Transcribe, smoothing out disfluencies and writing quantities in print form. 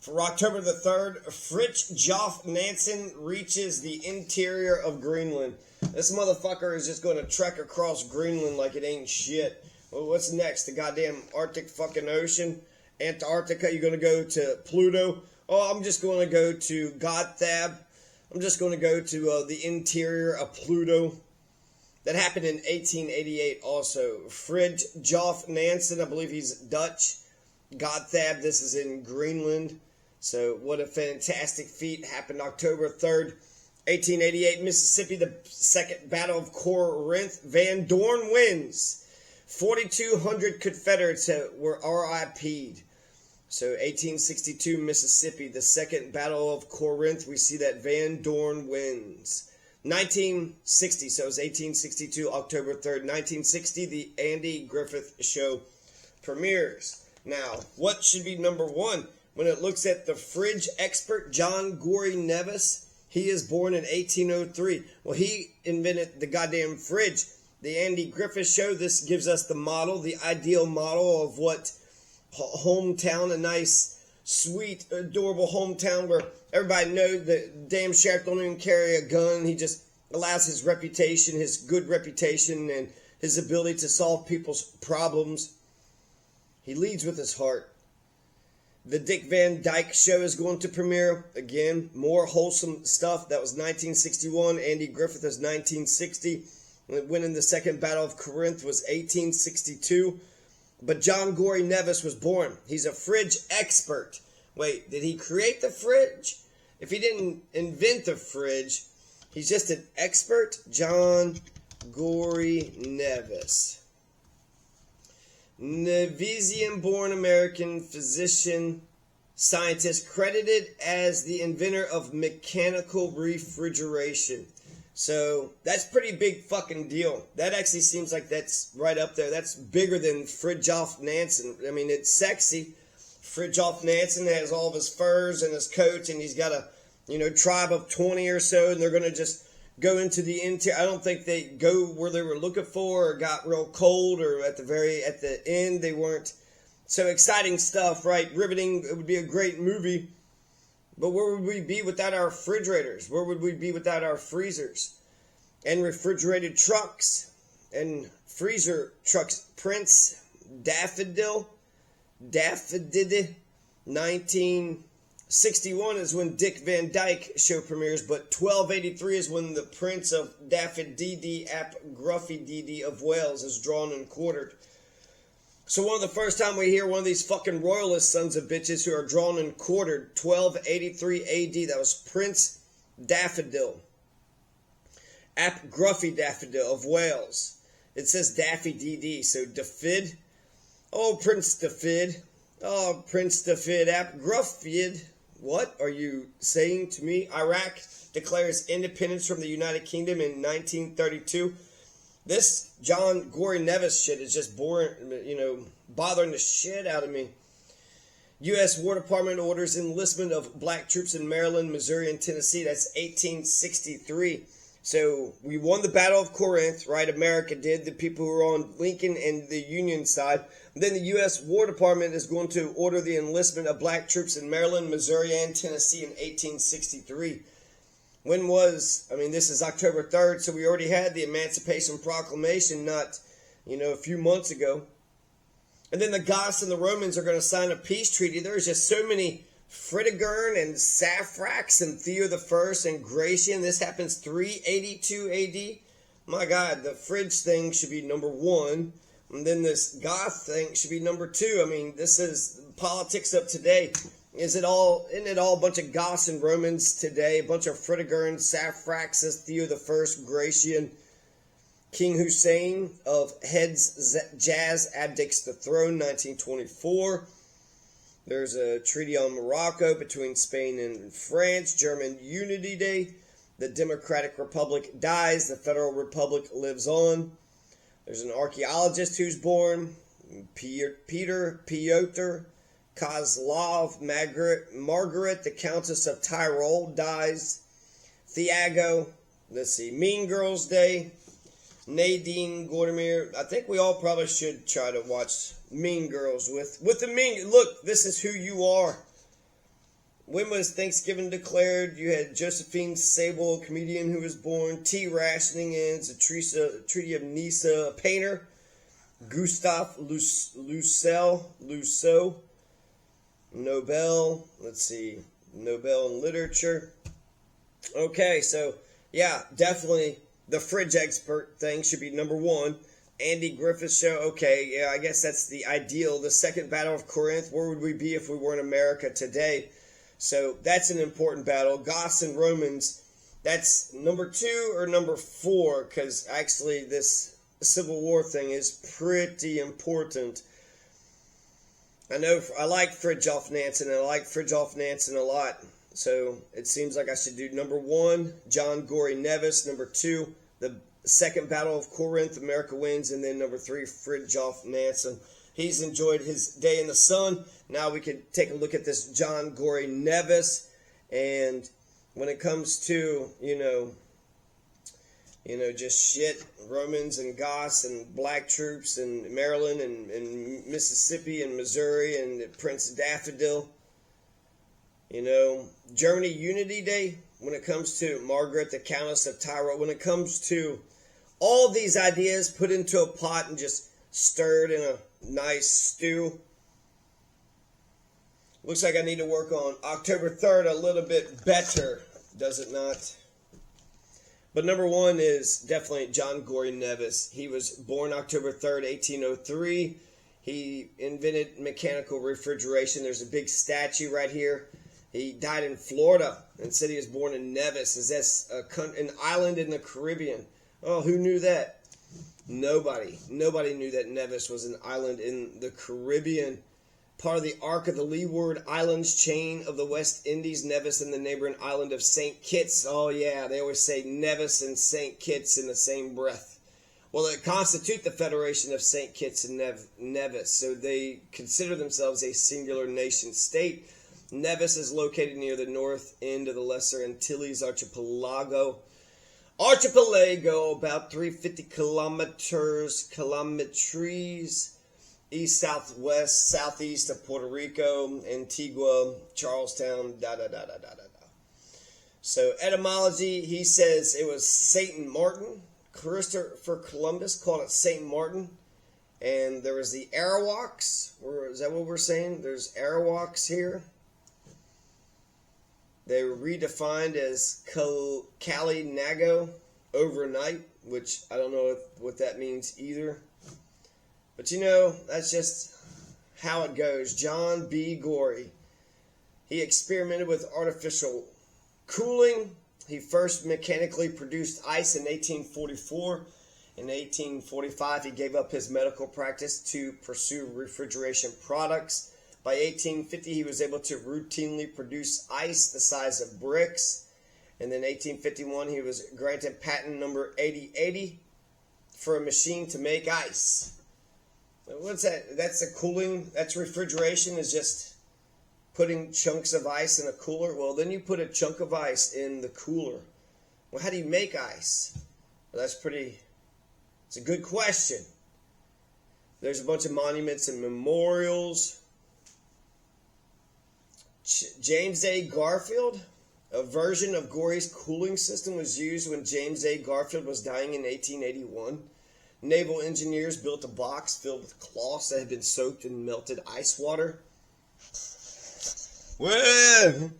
For October the 3rd, Fridtjof Nansen reaches the interior of Greenland. This motherfucker is just going to trek across Greenland like it ain't shit. Well, what's next? The goddamn Arctic fucking Ocean? Antarctica? You're going to go to Pluto? Oh, I'm just going to go to Godthaab. I'm just going to go to the interior of Pluto. That happened in 1888 also. Fridtjof Nansen, I believe he's Dutch. Godthaab, this is in Greenland. So what a fantastic feat. Happened October 3rd, 1888, Mississippi, the Second Battle of Corinth. Van Dorn wins. 4,200 Confederates were RIP'd. So 1862, Mississippi, the Second Battle of Corinth. We see that Van Dorn wins. 1960, so it was 1862, October 3rd, 1960, the Andy Griffith Show premieres. Now, what should be number one? When it looks at the fridge expert, John Gorrie Nevis, he is born in 1803. Well, he invented the goddamn fridge. The Andy Griffith Show, this gives us the model, the ideal model of what hometown, a nice, sweet, adorable hometown where everybody knows the damn sheriff don't even carry a gun. He just allows his reputation, his good reputation, and his ability to solve people's problems. He leads with his heart. The Dick Van Dyke Show is going to premiere. Again, more wholesome stuff. That was 1961. Andy Griffith is 1960. Winning the Second Battle of Corinth was 1862. But John Gorrie Nevis was born. He's a fridge expert. Wait, did he create the fridge? If he didn't invent the fridge, he's just an expert. John Gorrie Nevis. Nevisian-born American physician, scientist, credited as the inventor of mechanical refrigeration. So, that's pretty big fucking deal. That actually seems like that's right up there. That's bigger than Fridtjof Nansen. I mean, it's sexy. Fridtjof Nansen has all of his furs and his coats, and he's got a, tribe of 20 or so, and they're going to just go into the interior. I don't think they go where they were looking for or got real cold, or at the end they weren't. So exciting stuff, right? Riveting. It would be a great movie. But where would we be without our refrigerators? Where would we be without our freezers? And refrigerated trucks and freezer trucks. Prince Daffodil, 1961 is when Dick Van Dyke Show premieres, but 1283 is when the Prince of Daffodil ap Gruffy Dee of Wales is drawn and quartered. So one of the first time we hear one of these fucking royalist sons of bitches who are drawn and quartered, 1283 AD, that was Prince Daffodil ap Gruffy Daffodil of Wales. It says Daffy DD, so Dafid. Oh, Prince Dafid. Oh, Prince Dafid ap Gruffid. What are you saying to me? Iraq declares independence from the United Kingdom in 1932. This John Gorrie Nevis shit is just boring, bothering the shit out of me. U.S. War Department orders enlistment of black troops in Maryland, Missouri, and Tennessee. That's 1863. So we won the Battle of Corinth, right? America did. The people who were on Lincoln and the Union side. Then the U.S. War Department is going to order the enlistment of black troops in Maryland, Missouri, and Tennessee in 1863. This is October 3rd, so we already had the Emancipation Proclamation not, a few months ago. And then the Goths and the Romans are going to sign a peace treaty. There's just so many Fritigern and Saphrax and Theo I and Gratius. This happens 382 AD. My God, the fridge thing should be number one. And then this Goth thing should be number two. This is politics of today. Isn't it all a bunch of Goths and Romans today? A bunch of Fritigern, Saphraxes, Theo I, Gratian, King Hussein of Heads Jazz abdicates the throne, 1924. There's a treaty on Morocco between Spain and France. German Unity Day. The Democratic Republic dies. The Federal Republic lives on. There's an archaeologist who's born. Peter Piotr Kozlov. Margaret, the Countess of Tyrol, dies. Thiago. Let's see. Mean Girls Day. Nadine Gordimer. I think we all probably should try to watch Mean Girls with the Mean. Look, this is who you are. When was Thanksgiving declared? You had Josephine Sable, a comedian who was born. Tea rationing ends. The Treaty of Nice, a painter. Gustave Loussel. Nobel. Let's see. Nobel in literature. Okay, so yeah, definitely the fridge expert thing should be number one. Andy Griffith's show. Okay, yeah, I guess that's the ideal. The Second Battle of Corinth. Where would we be if we were in America today? So that's an important battle. Goths and Romans, that's number 2 or number 4, because actually this Civil War thing is pretty important. I know I like Fridtjof Nansen, and I like Fridtjof Nansen a lot. So it seems like I should do number 1, John Gorrie Nevis. Number 2, the Second Battle of Corinth, America wins. And then number 3, Fridtjof Nansen. He's enjoyed his day in the sun. Now we can take a look at this John Gorrie Nevis. And when it comes to, just shit, Romans and Goths and black troops in Maryland and Mississippi and Missouri and Prince Daffodil. Germany Unity Day, when it comes to Margaret, the Countess of Tyrol, when it comes to all these ideas put into a pot and just stirred in a nice stew. Looks like I need to work on October 3rd a little bit better, does it not? But number 1 is definitely John Gorrie Nevis. He was born October 3rd, 1803. He invented mechanical refrigeration. There's a big statue right here. He died in Florida and said he was born in Nevis. Is that an island in the Caribbean? Oh, who knew that? Nobody knew that Nevis was an island in the Caribbean. Part of the Ark of the Leeward Islands chain of the West Indies, Nevis and the neighboring island of St. Kitts. Oh yeah, they always say Nevis and St. Kitts in the same breath. Well, they constitute the Federation of St. Kitts and Nevis, so they consider themselves a singular nation state. Nevis is located near the north end of the Lesser Antilles Archipelago, about 350 kilometers east, southwest, southeast of Puerto Rico, Antigua, Charlestown, So etymology, he says it was Saint Martin. Christopher Columbus called it Saint Martin. And there was the Arawaks. Is that what we're saying? There's Arawaks here. They were redefined as Kalinago overnight, which I don't know what that means either. But that's just how it goes. John B. Gorrie. He experimented with artificial cooling. He first mechanically produced ice in 1844. In 1845, he gave up his medical practice to pursue refrigeration products. By 1850, he was able to routinely produce ice the size of bricks. And then 1851, he was granted patent number 8080 for a machine to make ice. What's that? That's a cooling. That's refrigeration, is just putting chunks of ice in a cooler. Well, then you put a chunk of ice in the cooler. Well, how do you make ice? Well, it's a good question. There's a bunch of monuments and memorials. James A. Garfield, a version of Gorrie's cooling system was used when James A. Garfield was dying in 1881. Naval engineers built a box filled with cloths that had been soaked in melted ice water. Well,